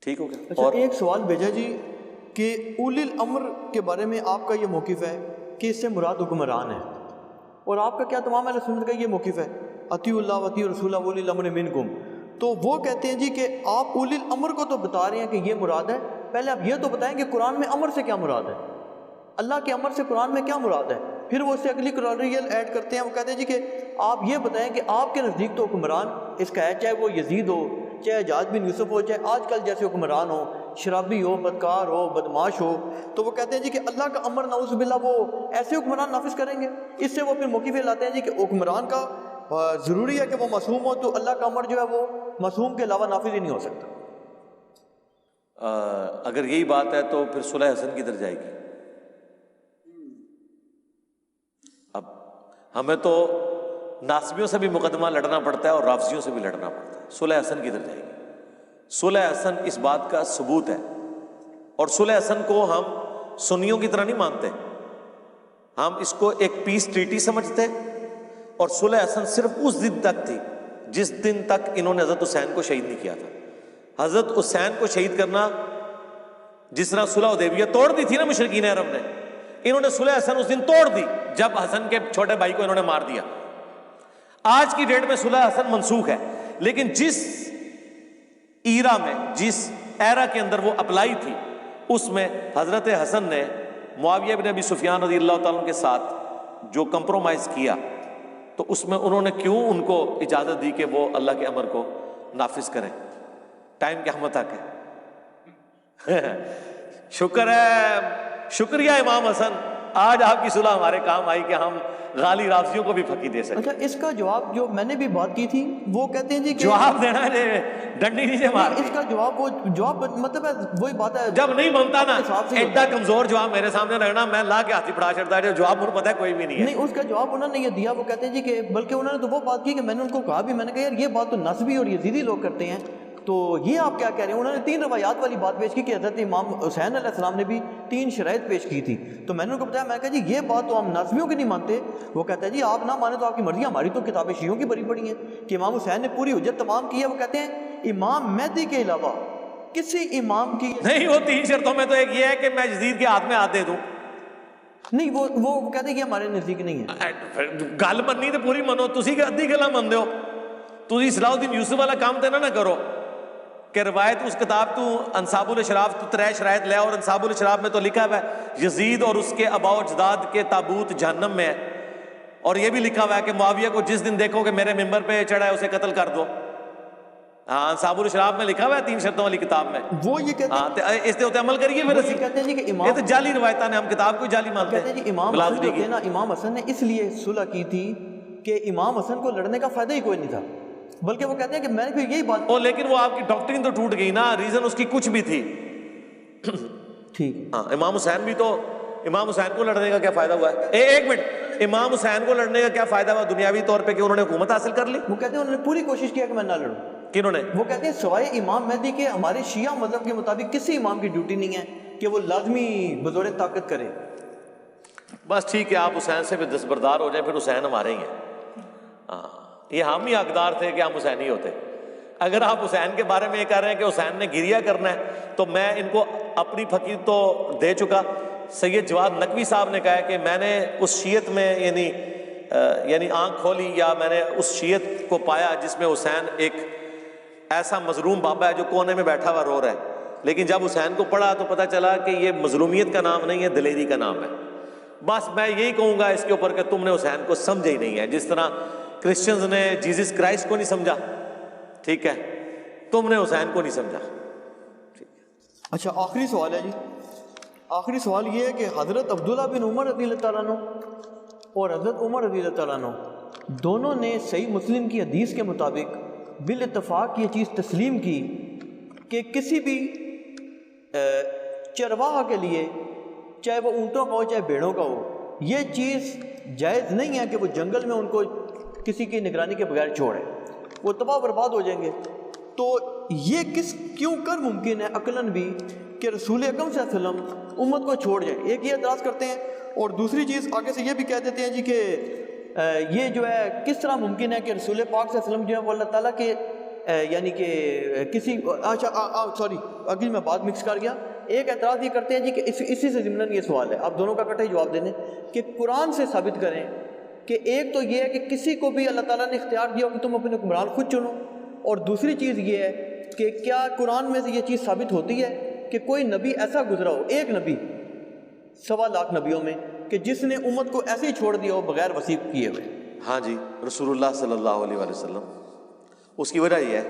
ٹھیک ہو گیا. اچھا ایک سوال بھیجا جی کہ اولی الامر کے بارے میں آپ کا یہ موقف ہے کہ اس سے مراد حکمران ہے، اور آپ کا کیا تمام اہل سنت کا یہ موقف ہے اطیعوا اللہ واطیعوا الرسول واولی الامر منکم؟ تو وہ کہتے ہیں جی کہ آپ اولی الامر کو تو بتا رہے ہیں کہ یہ مراد ہے، پہلے آپ یہ تو بتائیں کہ قرآن میں امر سے کیا مراد ہے، اللہ کے امر سے قرآن میں کیا مراد ہے؟ پھر وہ اس سے اگلی کراریل ایڈ کرتے ہیں، وہ کہتے ہیں جی کہ آپ یہ بتائیں کہ آپ کے نزدیک تو حکمران اس کا ہے، چاہے وہ یزید ہو، چاہے حجاج بن یوسف ہو، چاہے آج کل جیسے حکمران ہو، شرابی ہو، بدکار ہو، بدماش ہو، تو وہ کہتے ہیں جی کہ اللہ کا امر نعوذ باللہ وہ ایسے حکمران نافذ کریں گے. اس سے وہ پھر موقف لاتے ہیں جی کہ حکمران کا ضروری ہے کہ وہ معصوم ہو، تو اللہ کا امر جو ہے وہ معصوم کے علاوہ نافذ ہی نہیں ہو سکتا. اگر یہی بات ہے تو پھر صلح حسن کدھر جائے گی؟ اب ہمیں تو ناصبیوں سے بھی مقدمہ لڑنا پڑتا ہے اور رافضیوں سے بھی لڑنا پڑتا ہے. صلح حسن کدھر جائے گی؟ صلح حسن اس بات کا ثبوت ہے، اور صلح حسن کو ہم سنیوں کی طرح نہیں مانتے، ہم اس کو ایک پیس ٹریٹی سمجھتے، اور صلح حسن صرف اس دن تک تھی جس دن تک انہوں نے حضرت حسین کو شہید نہیں کیا تھا. حضرت حسین کو شہید کرنا، جس طرح صلح حدیبیہ توڑ دی تھی نا مشرکین عرب نے، انہوں نے صلح حسن اس دن توڑ دی جب حسن کے چھوٹے بھائی کو انہوں نے مار دیا. آج کی ڈیٹ میں صلح حسن منسوخ ہے، لیکن جس ایرا میں، جس ایرا کے اندر وہ اپلائی تھی، اس میں حضرت حسن نے معاویہ بن ابی سفیان رضی اللہ تعالیٰ عنہ کے ساتھ جو کمپرومائز کیا، تو اس میں انہوں نے کیوں ان کو اجازت دی کہ وہ اللہ کے امر کو نافذ کریں؟ ٹائم قیامت تک ہے. شکر ہے، شکریہ امام حسن، آج آپ کی صلح ہمارے کام آئی کہ ہم غالی رافضیوں کو بھی پھکی دے سکیں. اچھا اس کا جواب جو میں نے بھی بات کی تھی، وہ کہتے ہیں جی کہ جواب دینا ہے، ڈنڈی نیچے مار اس کا جواب وہ جواب مطلب ہے وہی بات ہے، جب نہیں بنتا نا حساب سے ایڈا کمزور جواب میرے سامنے رہنا، میں لا کے ہاتھی پڑا چڑھتا ہے، جواب مجھے پتا ہے کوئی بھی نہیں ہے. نہیں اس کا جواب انہوں نے یہ دیا، وہ کہتے ہیں جی کہ بلکہ انہوں نے تو وہ بات کی کہ میں نے ان کو کہا بھی، میں نے کہا یار یہ بات تو نصبی اور یزیدی لوگ کرتے ہیں، تو یہ آپ کیا کہہ رہے ہیں؟ انہوں نے 3 روایات والی بات پیش کی کہ حضرت امام حسین علیہ السلام نے بھی 3 شرائط پیش کی تھی، تو میں نے ان کو بتایا، میں نے کہا جی یہ بات تو ہم نصبیوں کی نہیں مانتے. وہ کہتا ہے جی آپ نہ مانے تو آپ کی مرضی، ہماری تو کتابیں شیعوں کی بڑی بڑی ہیں کہ امام حسین نے پوری حجت تمام کی ہے. وہ کہتے ہیں امام مہدی کے علاوہ کسی امام کی نہیں، وہ 3 شرطوں میں تو ایک یہ ہے کہ میں یزید کے ہاتھ میں ہاتھ دے دوں. نہیں، وہ کہتے ہیں کہ ہمارے نزدیک نہیں ہے. گل مننی تو پوری منو، تسی کہ ادھی گلا من ہو. تسی صلاح الدین یوسف والا کام تے نہ کرو کہ روایت اس کتاب تو انصاب الاشراف تو 3 شرائط لے، اور انصاب الاشراف میں تو لکھا ہوا ہے یزید اور اس کے آباء و اجداد کے تابوت جہنم میں ہے، اور یہ بھی لکھا ہوا ہے کہ معاویہ کو جس دن دیکھو کہ میرے ممبر پہ چڑھا ہے اسے قتل کر دو. ہاں، انصاب الاشراف میں لکھا ہوا ہے 3 شرطوں والی کتاب میں. وہ یہ کہتے ہیں ہاں، اس تے عمل کریے. پھر یہ کہتے ہیں جی کہ یہ امام تو جعلی روایتاں نے، ہم کتاب کو جعلی مانتے کہتے ہیں جی امام حسن جو تھے نا، امام حسن نے اس لیے صلح کی تھی کہ امام حسن کو لڑنے کا فائدہ ہی کوئی نہیں تھا، بلکہ وہ کہتے ہیں کہ میں نے پھر یہی بات لیکن وہ آپ کی ڈاکٹرین تو ٹوٹ گئی نا، ریزن اس کی کچھ بھی تھی. ٹھیک. ہاں، امام حسین بھی تو، امام حسین کو لڑنے کا کیا فائدہ ہوا ہے؟ ایک منٹ، امام حسین کو لڑنے کا کیا فائدہ ہوا دنیاوی طور پہ کہ انہوں نے حکومت حاصل کر لی؟ وہ کہتے ہیں انہوں نے پوری کوشش کیا کہ میں نہ لڑوں. کنہوں نے؟ وہ کہتے ہیں سوائے امام مہدی کے ہمارے شیعہ مذہب کے مطابق کسی امام کی ڈیوٹی نہیں ہے کہ وہ لازمی بزور طاقت کرے. بس ٹھیک ہے، آپ حسین سے بھی دستبردار ہو جائیں، پھر حسین ہمارے ہی ہیں. ہاں، یہ ہم ہی حقدار تھے کہ ہم حسینی ہوتے. اگر آپ حسین کے بارے میں یہ کہہ رہے ہیں کہ حسین نے گریہ کرنا ہے، تو میں ان کو اپنی فقیر تو دے چکا. سید جواد نقوی صاحب نے کہا ہے کہ میں نے اس شیعت میں یعنی آنکھ کھولی، یا میں نے اس شیعت کو پایا جس میں حسین ایک ایسا مظلوم بابا ہے جو کونے میں بیٹھا ہوا رو رہا ہے، لیکن جب حسین کو پڑھا تو پتہ چلا کہ یہ مظلومیت کا نام نہیں ہے، دلیری کا نام ہے. بس میں یہی کہوں گا اس کے اوپر کہ تم نے حسین کو سمجھا ہی نہیں ہے، جس طرح کرسچنز نے جیزس کرائسٹ کو نہیں سمجھا. ٹھیک ہے، تم نے حسین کو نہیں سمجھا. اچھا آخری سوال ہے جی، آخری سوال یہ ہے کہ حضرت عبداللہ بن عمر رضی اللہ تعالیٰ عنہ اور حضرت عمر رضی اللہ تعالیٰ عنہ دونوں نے صحیح مسلم کی حدیث کے مطابق بالاتفاق یہ چیز تسلیم کی کہ کسی بھی چرواہا کے لیے، چاہے وہ اونٹوں کا ہو چاہے بھیڑوں کا ہو، یہ چیز جائز نہیں ہے کہ وہ جنگل میں ان کو کسی کی نگرانی کے بغیر چھوڑے، وہ تباہ برباد ہو جائیں گے. تو یہ کیوں کر ممکن ہے عقلاً بھی کہ رسول اکرم صلی اللہ علیہ وسلم امت کو چھوڑ جائیں؟ ایک یہ اعتراض کرتے ہیں، اور دوسری چیز آگے سے یہ بھی کہہ دیتے ہیں جی کہ یہ جو ہے کس طرح ممکن ہے کہ رسول پاک صلی اللہ علیہ وسلم جو ہے وہ اللہ تعالیٰ کے یعنی کہ کسی اچھا سوری اگلی میں بات مکس کر گیا. ایک اعتراض یہ کرتے ہیں جی کہ اسی سے ضمن یہ سوال ہے, آپ دونوں کا اکٹھے جواب دینے کہ قرآن سے ثابت کریں کہ ایک تو یہ ہے کہ کسی کو بھی اللہ تعالیٰ نے اختیار دیا ہو کہ تم اپنے حکمران خود چنو, اور دوسری چیز یہ ہے کہ کیا قرآن میں سے یہ چیز ثابت ہوتی ہے کہ کوئی نبی ایسا گزرا ہو, ایک نبی 1.25 لاکھ نبیوں میں, کہ جس نے امت کو ایسے ہی چھوڑ دیا ہو بغیر وصیت کیے ہوئے؟ ہاں جی, رسول اللہ صلی اللہ علیہ وآلہ وسلم. اس کی وجہ یہ ہے,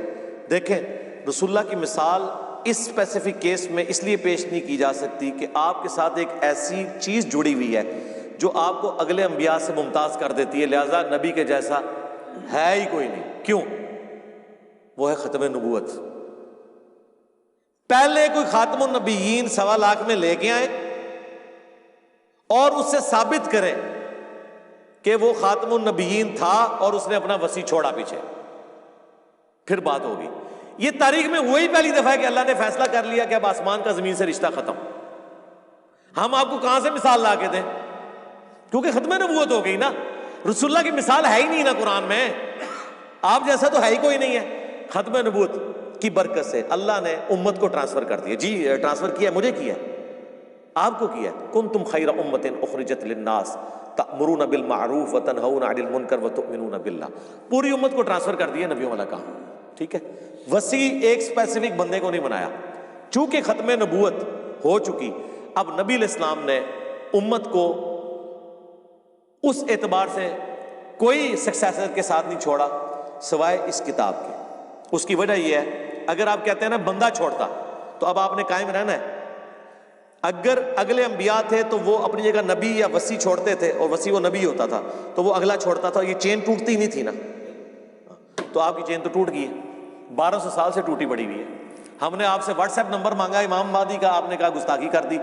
دیکھیں رسول اللہ کی مثال اس اسپیسیفک کیس میں اس لیے پیش نہیں کی جا سکتی کہ آپ کے ساتھ ایک ایسی چیز جڑی ہوئی ہے جو آپ کو اگلے انبیاء سے ممتاز کر دیتی ہے, لہذا نبی کے جیسا ہے ہی کوئی نہیں. کیوں؟ وہ ہے ختم نبوت. پہلے کوئی خاتم النبیین 1.25 لاکھ میں لے کے آئے اور اس سے ثابت کریں کہ وہ خاتم النبیین تھا اور اس نے اپنا وصی چھوڑا پیچھے, پھر بات ہوگی. یہ تاریخ میں وہی پہلی دفعہ ہے کہ اللہ نے فیصلہ کر لیا کہ اب آسمان کا زمین سے رشتہ ختم. ہم آپ کو کہاں سے مثال لا کے دیں, کیونکہ ختم نبوت ہو گئی نا. رسول اللہ کی مثال ہے ہی نہیں نا قرآن میں, آپ جیسا تو ہے ہی کوئی نہیں ہے. ختم نبوت کی برکت سے اللہ نے امت کو ٹرانسفر کر دیا. جی ٹرانسفر کیا, مجھے کیا, آپ کو کیا. کنتم خیر امۃ اخرجت للناس تأمرون بالمعروف وتنہون عن المنکر وتؤمنون باللہ. پوری امت کو ٹرانسفر کر دیا نبیوں والا کام. ٹھیک ہے, وسیع ایک اسپیسیفک بندے کو نہیں بنایا. چونکہ ختم نبوت ہو چکی, اب نبی علیہ السلام نے امت کو اس اعتبار سے کوئی سکسیسر کے ساتھ نہیں چھوڑا سوائے اس کتاب کے. اس کی وجہ یہ ہے, اگر آپ کہتے ہیں نا بندہ چھوڑتا تو اب آپ نے قائم رہنا ہے. اگر اگلے انبیاء تھے تو وہ اپنی جگہ نبی یا وصی چھوڑتے تھے, اور وصی وہ نبی ہوتا تھا تو وہ اگلا چھوڑتا تھا, یہ چین ٹوٹتی نہیں تھی نا. تو آپ کی چین تو ٹوٹ گئی ہے, 1200 سال سے ٹوٹی پڑی ہوئی ہے. ہم نے آپ سے واٹس ایپ نمبر مانگا امام مہدی کا, آپ نے کہا گستاخی کر دی.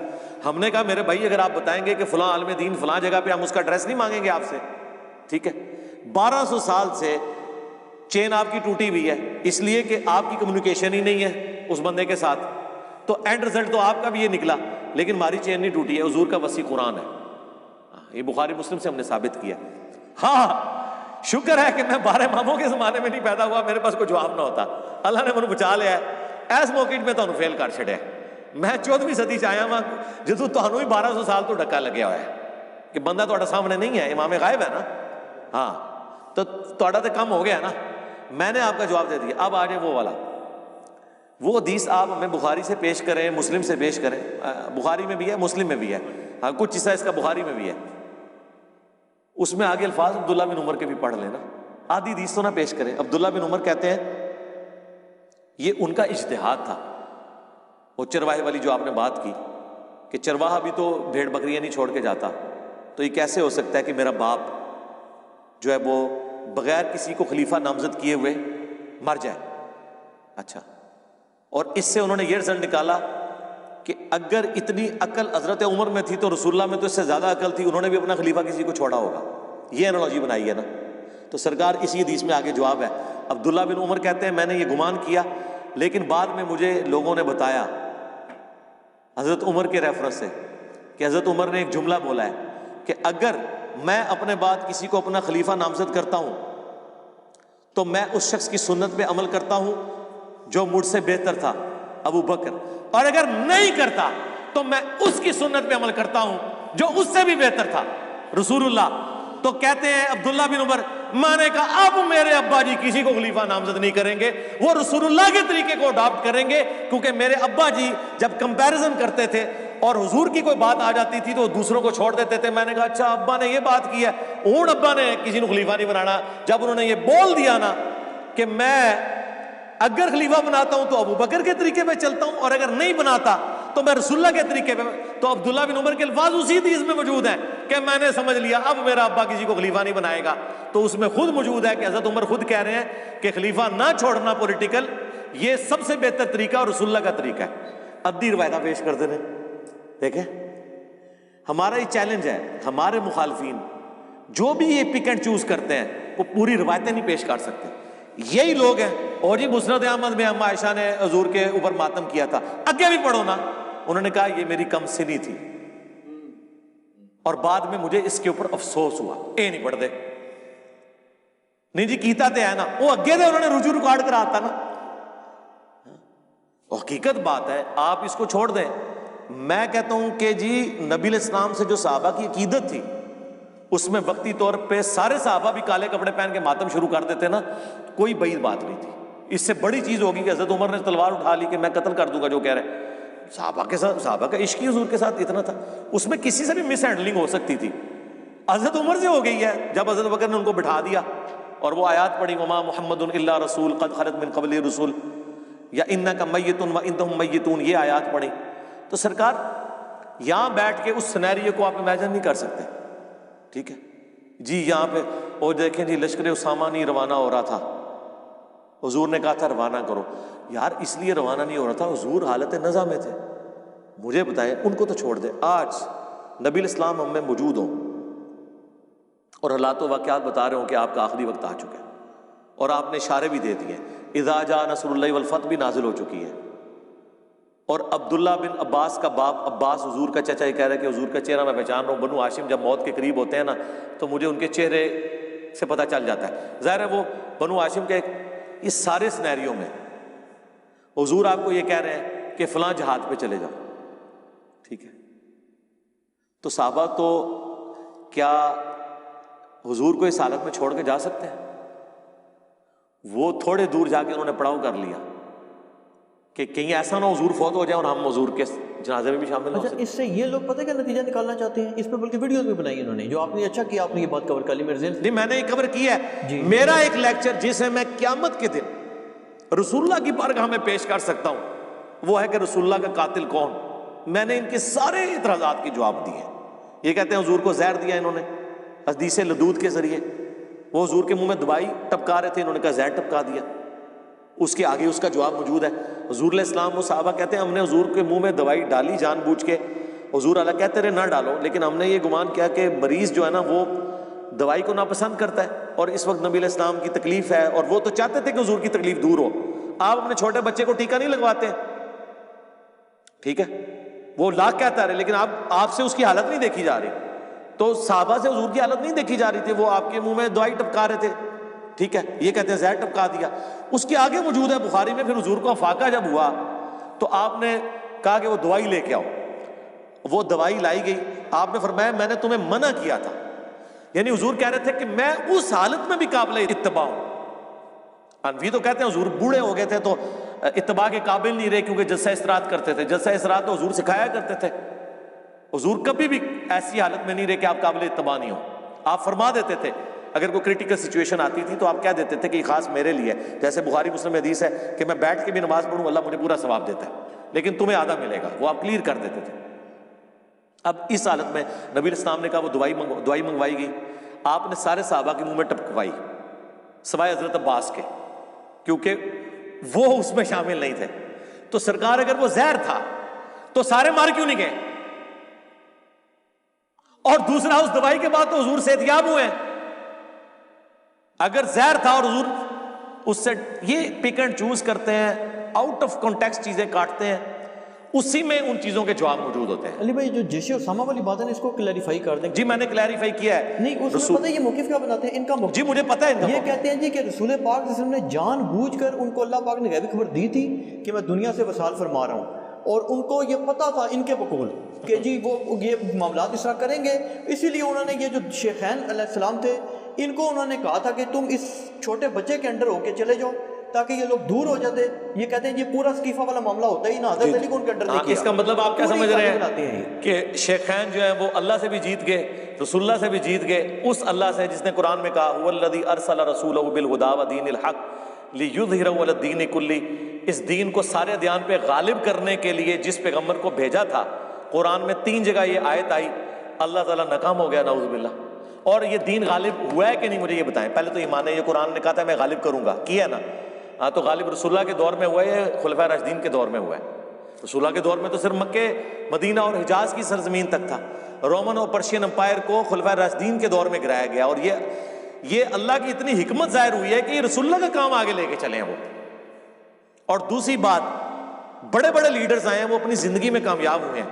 ہم نے کہا میرے بھائی اگر آپ بتائیں گے کہ فلاں عالم دین فلاں جگہ پہ, ہم اس کا ایڈریس نہیں مانگیں گے آپ سے. ٹھیک ہے, 1200 سال سے چین آپ کی ٹوٹی ہوئی ہے, اس لیے کہ آپ کی کمیونیکیشن ہی نہیں ہے اس بندے کے ساتھ. تو اینڈ رزلٹ تو آپ کا بھی یہ نکلا, لیکن ہماری چین نہیں ٹوٹی ہے. حضور کا وصی قرآن ہے, یہ بخاری مسلم سے ہم نے ثابت کیا. ہاں شکر ہے کہ میں 12 اماموں کے زمانے میں نہیں پیدا ہوا, میرے پاس کوئی جواب نہ ہوتا. اللہ نے مجھے بچا لیا ہے. ایس موقع میں تو فیل کر چھڑیا. میں 14ویں صدی چ آیا ہاں, جدو تمہیں 1200 سال تو ڈکا لگیا ہوا ہے کہ بندہ تہاڈے سامنے نہیں ہے, امام غائب ہے نا. ہاں تو تہاڈا تو کم ہو گیا نا, میں نے آپ کا جواب دے دیا. اب آ جائے وہ والا, وہ حدیث آپ ہمیں بخاری سے پیش کریں, مسلم سے پیش کریں. بخاری میں بھی ہے, مسلم میں بھی ہے, ہاں کچھ حصہ اس کا بخاری میں بھی ہے. اس میں آگے الفاظ عبداللہ بن عمر کے بھی پڑھ لینا, آدھی حدیث تو نہ پیش کریں. عبداللہ بن عمر کہتے ہیں یہ ان کا اجتہاد تھا. وہ چرواہے والی جو آپ نے بات کی کہ چرواہا بھی تو بھیڑ بکریاں نہیں چھوڑ کے جاتا, تو یہ کیسے ہو سکتا ہے کہ میرا باپ جو ہے وہ بغیر کسی کو خلیفہ نامزد کیے ہوئے مر جائے. اچھا, اور اس سے انہوں نے یہ رزلٹ نکالا کہ اگر اتنی عقل حضرت عمر میں تھی تو رسول اللہ میں تو اس سے زیادہ عقل تھی, انہوں نے بھی اپنا خلیفہ کسی کو چھوڑا ہوگا. یہ انالوجی بنائی ہے نا. تو سرکار اسی حدیث میں آگے جواب ہے. عبداللہ بن عمر کہتے ہیں میں نے یہ گمان کیا, لیکن بعد میں مجھے لوگوں نے بتایا حضرت عمر کے ریفرنس سے کہ حضرت عمر نے ایک جملہ بولا ہے کہ اگر میں اپنے بعد کسی کو اپنا خلیفہ نامزد کرتا ہوں تو میں اس شخص کی سنت پہ عمل کرتا ہوں جو مجھ سے بہتر تھا, ابو بکر, اور اگر نہیں کرتا تو میں اس کی سنت پہ عمل کرتا ہوں جو اس سے بھی بہتر تھا, رسول اللہ. تو کہتے ہیں عبداللہ بن عمر, میں نے کہا اب میرے ابا جی کسی کو خلیفہ نامزد نہیں کریں گے, وہ رسول اللہ کے طریقے کو اڈاپٹ کریں گے, کیونکہ میرے ابا جی جب کمپیریزن کرتے تھے اور حضور کی کوئی بات آ جاتی تھی تو وہ دوسروں کو چھوڑ دیتے تھے. میں نے کہا اچھا ابا نے یہ بات کی ہے, ہوں ابا نے کسی کو خلیفہ نہیں بنانا. جب انہوں نے یہ بول دیا نا کہ میں اگر خلیفہ بناتا ہوں تو ابو بکر کے طریقے پہ چلتا ہوں, اور اگر نہیں بناتا تو میں رسول اللہ کے طریقے پہ, تو عبداللہ بن عمر کے الفاظ اسی حدیث میں موجود ہیں کہ میں نے سمجھ لیا اب میرا ابا کسی کو خلیفہ نہیں بنائے گا. تو اس میں خود موجود ہے کہ حضرت عمر خود کہہ رہے ہیں کہ خلیفہ نہ چھوڑنا پولیٹیکل یہ سب سے بہتر طریقہ اور رسول اللہ کا طریقہ ہے. ادھی روایتیں پیش کر دینے. دیکھیں ہمارا یہ چیلنج ہے, ہمارے مخالفین جو بھی یہ پک اینڈ چوز کرتے ہیں وہ پوری روایتیں نہیں پیش کر سکتے. یہی لوگ ہیں, اور جی مسند احمد میں اما عائشہ نے حضور کے اوپر ماتم کیا تھا, آگے بھی پڑھو نا. انہوں نے کہا یہ میری کم سنی تھی اور بعد میں مجھے اس کے اوپر افسوس ہوا. اے نہیں پڑھ دے نہیں جی کیتا تے ہے نا, وہ اگے دے انہوں نے رجوع ریکارڈ کرا تا نا, حقیقت بات ہے، آپ اس کو چھوڑ دیں. میں کہتا ہوں کہ جی نبی علیہ السلام سے جو صحابہ کی عقیدت تھی اس میں وقتی طور پہ سارے صحابہ بھی کالے کپڑے پہن کے ماتم شروع کر دیتے نا، کوئی بعید بات نہیں تھی. اس سے بڑی چیز ہوگی کہ حضرت عمر نے تلوار اٹھا لی کہ میں قتل کر دوں گا جو کہہ رہے ہیں. صحابہ کا عشق ہی حضور کے ساتھ اتنا تھا، اس میں کسی سے بھی مس ہینڈلنگ ہو سکتی تھی. حضرت عمر سے ہو گئی ہے جب حضرت بکر نے ان کو بٹھا دیا اور وہ آیات پڑھی وما محمد الا رسول قد خلت من قبلہ رسول یا انک میت و انہم میتون، یہ آیات پڑھی. تو سرکار یہاں بیٹھ کے اس سینیریو کو آپ امیجن نہیں کر سکتے. ٹھیک ہے جی، یہاں پہ وہ دیکھیں جی لشکر اسامہ نہیں روانہ ہو رہا تھا، حضور نے کہا تھا روانہ کرو. یار اس لیے روانہ نہیں ہو رہا تھا، حضور حالت نزا میں تھے. مجھے بتائیں ان کو تو چھوڑ دیں، آج نبی الاسلام ہم میں موجود ہوں اور حالات و واقعات بتا رہے ہوں کہ آپ کا آخری وقت آ چکا ہے اور آپ نے اشارے بھی دے دیے، اذا جاء نصر اللہ والفتح بھی نازل ہو چکی ہے. اور عبداللہ بن عباس کا باپ عباس حضور کا چچا یہ کہہ رہا ہے کہ حضور کا چہرہ میں پہچان رہا ہوں. بنو ہاشم جب موت کے قریب ہوتے ہیں نا تو مجھے ان کے چہرے سے پتہ چل جاتا ہے. ظاہر ہے وہ بنو ہاشم کے اس سارے سینیریو میں حضور آپ کو یہ کہہ رہے ہیں کہ فلاں جہاد پہ چلے جاؤ. ٹھیک ہے، تو صحابہ تو کیا حضور کو اس حالت میں چھوڑ کے جا سکتے ہیں؟ وہ تھوڑے دور جا کے انہوں نے پڑاؤ کر لیا کہ کہیں ایسا نہ حضور فوت ہو جائے اور ہم حضور کے جنازے میں بھی شامل ہو سکتے. اس سے یہ لوگ پتہ کیا نتیجہ نکالنا چاہتے ہیں؟ اس پہ بلکہ ویڈیوز بھی بنائی انہوں نے، جو آپ نے اچھا کیا آپ نے یہ بات کور کر لی میرے ذہن سے. نہیں میں نے یہ کور کیا ہے. میرا ایک لیکچر جسے میں قیامت کے دن رسول اللہ کی بارگاہ میں پیش کر سکتا ہوں وہ ہے کہ رسول اللہ کا قاتل کون. میں نے ان کے سارے اعتراضات کے جواب دیے. یہ کہتے ہیں حضور کو زہر دیا انہوں نے حدیث لدود کے ذریعے، وہ حضور کے منہ میں دوائی ٹپکا رہے تھے، انہوں نے کہا زہر ٹپکا دیا. اس کے آگے اس کا جواب موجود ہے. حضور علیہ السلام و صحابہ کہتے ہیں ہم نے حضور کے منہ میں دوائی ڈالی جان بوجھ کے. حضور اللہ کہتے رہے نہ ڈالو، لیکن ہم نے یہ گمان کیا کہ مریض جو ہے نا وہ دوائی کو ناپسند کرتا ہے اور اس وقت نبی علیہ السلام کی تکلیف ہے اور وہ تو چاہتے تھے کہ حضور کی تکلیف دور ہو. آپ اپنے چھوٹے بچے کو ٹیکہ نہیں لگواتے. ٹھیک ہے، وہ لاکھ کہتا رہے لیکن آپ سے اس کی حالت نہیں دیکھی جا رہی. تو صحابہ سے حضور کی حالت نہیں دیکھی جا رہی تھی، وہ آپ کے منہ میں دوائی ٹپکا رہے تھے. ٹھیک ہے، یہ کہتے ہیں زہر ٹپکا دیا. اس کے آگے موجود ہے بخاری میں، پھر حضور کو افاقہ جب ہوا تو آپ نے کہا کہ وہ دوائی لے کے آؤ. وہ دوائی لائی گئی. آپ نے فرمایا میں نے تمہیں منع کیا تھا، یعنی حضور کہہ رہے تھے کہ میں اس حالت میں بھی قابل اتباع ہوں. انوی تو کہتے ہیں حضور بوڑھے ہو گئے تھے تو اتباع کے قابل نہیں رہے کیونکہ جلسہ استراحت کرتے تھے. جلسہ استراحت تو حضور سکھایا کرتے تھے. حضور کبھی بھی ایسی حالت میں نہیں رہے کہ آپ قابل اتباع نہیں ہو. آپ فرما دیتے تھے اگر کوئی کرٹیکل سچویشن آتی تھی تو آپ کہہ دیتے تھے کہ یہ خاص میرے لیے ہے. جیسے بخاری مسلم حدیث ہے کہ میں بیٹھ کے بھی نماز پڑھوں اللہ مجھے پورا ثواب دیتا ہے لیکن تمہیں آدھا ملے گا. وہ آپ کلیئر کر دیتے تھے. اب اس حالت میں نبی الاسلام نے کہا وہ دوائی منگوائی گئی. آپ نے سارے صحابہ کے منہ میں ٹپکوائی سوائے حضرت عباس کے کیونکہ وہ اس میں شامل نہیں تھے. تو سرکار اگر وہ زہر تھا تو سارے مار کیوں نہیں گئے؟ اور دوسرا اس دوائی کے بعد تو حضور صحت یاب ہوئے ہیں. اگر زہر تھا اور حضور اس سے یہ پک اینڈ چوز کرتے ہیں، آؤٹ آف کانٹیکسٹ چیزیں کاٹتے ہیں، اسی میں ان چیزوں کے جواب موجود ہوتے ہیں. علی بھائی جو جیش اسامہ والی بات ہے نا اس کو کلیریفائی کر دیں. جی میں نے کلیریفائی کیا ہے. نہیں اس میں پتہ ہے یہ موقف کیا بناتے ہیں ان کا موقف؟ جی مجھے پتہ ہے یہ کہتے ہیں جی کہ رسول پاک صلی اللہ علیہ وسلم نے جان بوجھ کر ان کو اللہ پاک نے غیبی خبر دی تھی کہ میں دنیا سے وصال فرما رہا ہوں اور ان کو یہ پتہ تھا ان کے بقول کہ جی وہ یہ معاملات اس طرح کریں گے. اسی لیے انہوں نے یہ جو شیخین علیہ السلام تھے ان کو انہوں نے کہا تھا کہ تم اس چھوٹے بچے کے انڈر ہو کے چلے جاؤ تاکہ یہ لوگ دور ہو جاتے. یہ کہتے ہیں یہ پورا اسقیفہ والا معاملہ ہوتا ہی نہ حضرت علی کو ان کے انڈر نہیں کیا. اس کا مطلب آپ کیا سمجھ رہے ہیں کہ شیخین جو ہیں وہ اللہ سے بھی جیت گئے، رسول اللہ سے بھی جیت گئے، اس اللہ سے جس نے قرآن میں کہا هو الذی ارسل رسولہ بالہدی ودین الحق لیظہرہ علی الدین کلہ، اس دین کو سارے ادیان پہ غالب کرنے کے لیے جس پیغمبر کو بھیجا تھا. قرآن میں 3 جگہ یہ آیت آئی، اللہ تعالیٰ ناکام ہو گیا نعوذ باللہ. اور یہ دین غالب ہوا ہے کہ نہیں مجھے یہ بتائیں. پہلے تو ایمان ہے، یہ قرآن نے کہا تھا میں غالب کروں گا، کیا ہے نا؟ ہاں تو غالب رسول اللہ کے دور میں ہوا ہے، خلفائے راشدین کے دور میں ہوا ہے. رسول اللہ کے دور میں تو صرف مکے مدینہ اور حجاز کی سرزمین تک تھا. رومن اور پرشین امپائر کو خلفائے راشدین کے دور میں گرایا گیا اور یہ اللہ کی اتنی حکمت ظاہر ہوئی ہے کہ یہ رسول اللہ کا کام آگے لے کے چلے ہیں وہ. اور دوسری بات بڑے بڑے لیڈرز آئے ہیں وہ اپنی زندگی میں کامیاب ہوئے ہیں.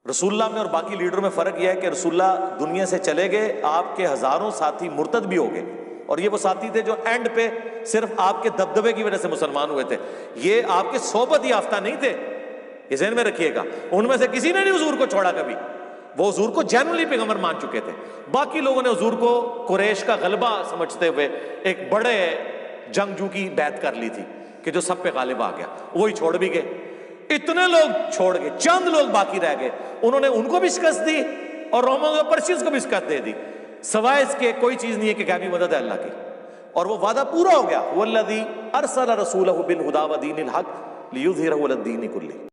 رسول اللہ میں اور باقی لیڈروں میں فرق یہ ہے کہ رسول اللہ دنیا سے چلے گئے، آپ کے ہزاروں ساتھی مرتد بھی ہو گئے اور یہ وہ ساتھی تھے جو اینڈ پہ صرف آپ کے دبدبے کی وجہ سے مسلمان ہوئے تھے، یہ آپ کے صحبت یافتہ نہیں تھے، یہ ذہن میں رکھیے گا۔ ان میں سے کسی نے نہیں حضور کو چھوڑا کبھی، وہ حضور کو جینولی پیغمبر مان چکے تھے۔ باقی لوگوں نے حضور کو قریش کا غلبہ سمجھتے ہوئے ایک بڑے جنگجو کی بیعت کر لی تھی کہ جو سب پہ غالب آ گیا، وہی چھوڑ بھی گئے۔ اتنے لوگ چھوڑ گئے، چند لوگ باقی رہ گئے، انہوں نے ان کو بھی شکست دی اور رومنز اور پرشینز کو بھی شکست دے دی۔ سوائے اس کے کوئی چیز نہیں ہے کہ غیبی مدد ہے اللہ کی، اور وہ وعدہ پورا ہو گیا۔ والذی ارسل رسولہ بالہدی ودین الحق لیظہرہ علی الدین کلہ۔